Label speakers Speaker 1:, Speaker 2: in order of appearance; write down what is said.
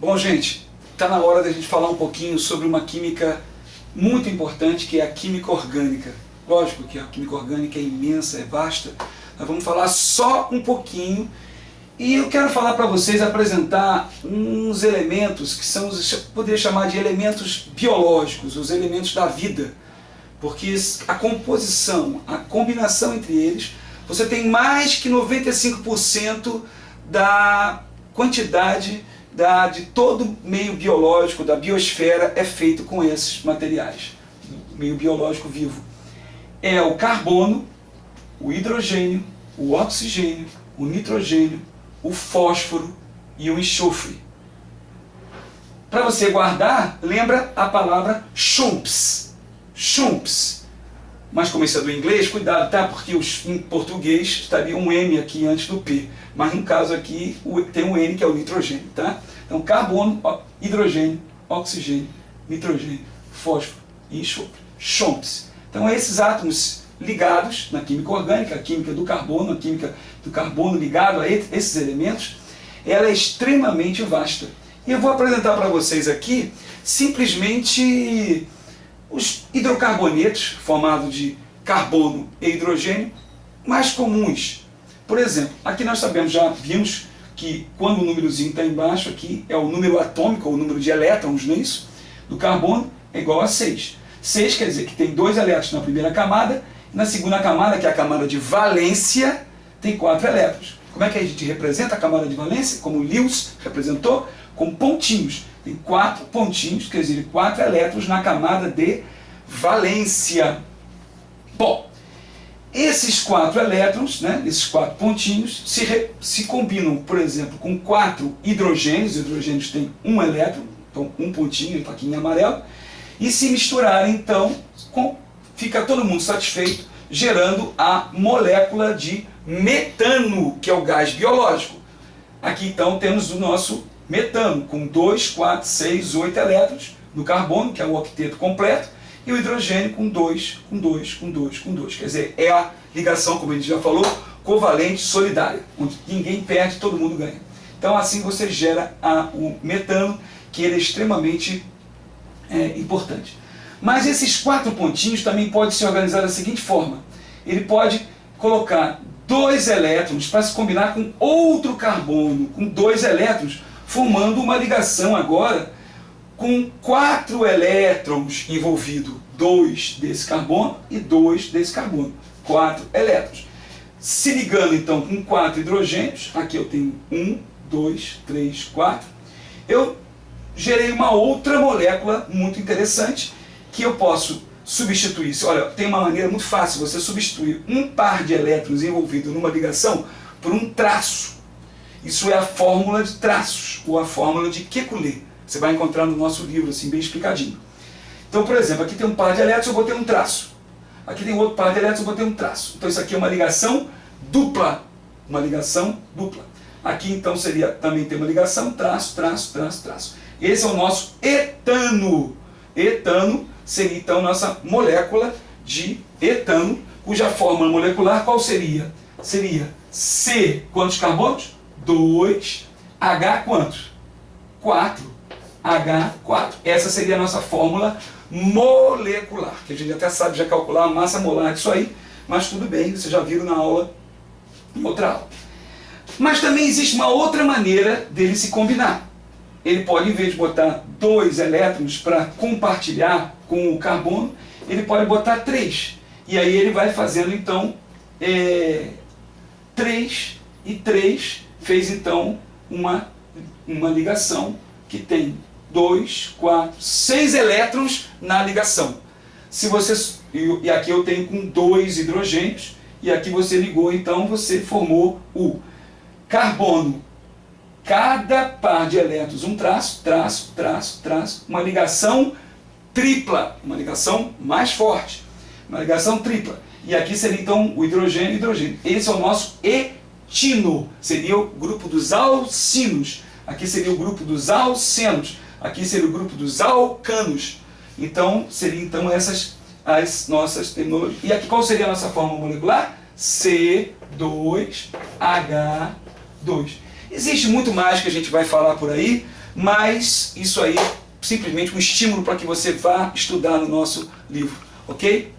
Speaker 1: Bom, gente, está na hora da gente falar um pouquinho sobre uma química muito importante, que é a química orgânica. Lógico que a química orgânica é imensa, é vasta. Nós vamos falar só um pouquinho. E eu quero falar para vocês, apresentar uns elementos que são, poderia chamar de elementos biológicos, os elementos da vida. Porque a composição, a combinação entre eles, você tem mais que 95% da quantidade de todo o meio biológico, da biosfera, é feito com esses materiais. O meio biológico vivo é o carbono, o hidrogênio, o oxigênio, o nitrogênio, o fósforo e o enxofre. Para você guardar, lembra a palavra chumps. Chumps. Mas como isso é do inglês, cuidado, tá? Porque em português estaria um M aqui antes do P. Mas no caso aqui tem um N que é o nitrogênio, tá? Então carbono, hidrogênio, oxigênio, nitrogênio, fósforo e enxofre. Chumps. Então esses átomos ligados na química orgânica, a química do carbono, a química do carbono ligado a esses elementos, ela é extremamente vasta. E eu vou apresentar para vocês aqui simplesmente os hidrocarbonetos formados de carbono e hidrogênio mais comuns. Por exemplo, aqui nós sabemos, já vimos que quando o númerozinho está embaixo, aqui é o número atômico, ou o número de elétrons, não é isso? Do carbono é igual a 6. 6 quer dizer que tem 2 elétrons na primeira camada, e na segunda camada, que é a camada de valência, tem 4 elétrons. Como é que a gente representa a camada de valência? Como o Lewis representou? Com pontinhos. Tem 4 pontinhos, quer dizer, 4 elétrons na camada de valência. Bom, esses 4 elétrons, né, esses 4 pontinhos, se combinam, por exemplo, com 4 hidrogênios. Os hidrogênios têm 1 elétron, então um pontinho, ele está aqui em amarelo, e se misturarem, então, fica todo mundo satisfeito, gerando a molécula de metano, que é o gás biológico. Aqui, então, temos o nosso metano, com 2, 4, 6, 8 elétrons no carbono, que é o octeto completo, e o hidrogênio com 2, com 2, com 2, com 2. Quer dizer, é a ligação, como a gente já falou, covalente solidária, onde ninguém perde, todo mundo ganha. Então, assim você gera o metano, que ele é extremamente importante. Mas esses 4 pontinhos também podem se organizar da seguinte forma. Ele pode colocar 2 elétrons para se combinar com outro carbono, com 2 elétrons, formando uma ligação agora com 4 elétrons envolvidos. 2 desse carbono e 2 desse carbono. 4 elétrons. Se ligando então com 4 hidrogênios, aqui eu tenho 1, 2, 3, 4, eu gerei uma outra molécula muito interessante que eu posso substituir. Olha, tem uma maneira muito fácil, você substituir um par de elétrons envolvido numa ligação por um traço. Isso é a fórmula de traços, ou a fórmula de Kekulé. Você vai encontrar no nosso livro, assim, bem explicadinho. Então, por exemplo, aqui tem um par de elétrons, eu botei um traço. Aqui tem outro par de elétrons, eu botei um traço. Então, isso aqui é uma ligação dupla. Uma ligação dupla. Aqui, então, seria também ter uma ligação, traço, traço, traço, traço. Esse é o nosso etano. Etano seria, então, nossa molécula de etano, cuja fórmula molecular qual seria? Seria C, quantos carbonos? 2, H quantos? 4, H4. Essa seria a nossa fórmula molecular, que a gente até sabe já calcular a massa molar disso aí, mas tudo bem, vocês já viram na aula, em outra aula. Mas também existe uma outra maneira dele se combinar. Ele pode, em vez de botar 2 elétrons para compartilhar com o carbono, ele pode botar 3. E aí ele vai fazendo, então, 3 e 3 fez, então, uma ligação que tem 2, 4, 6 elétrons na ligação. E aqui eu tenho com 2 hidrogênios, e aqui você ligou, então, você formou o carbono. Cada par de elétrons, um traço, traço, traço, traço, uma ligação tripla, uma ligação mais forte, uma ligação tripla. E aqui seria então o hidrogênio e hidrogênio. Esse é o nosso etino, seria o grupo dos alcinos. Aqui seria o grupo dos alcenos, aqui seria o grupo dos alcanos. Então, seriam então essas as nossas terminologias. E aqui qual seria a nossa fórmula molecular? C2H2. Existe muito mais que a gente vai falar por aí, mas isso aí é simplesmente um estímulo para que você vá estudar no nosso livro, ok?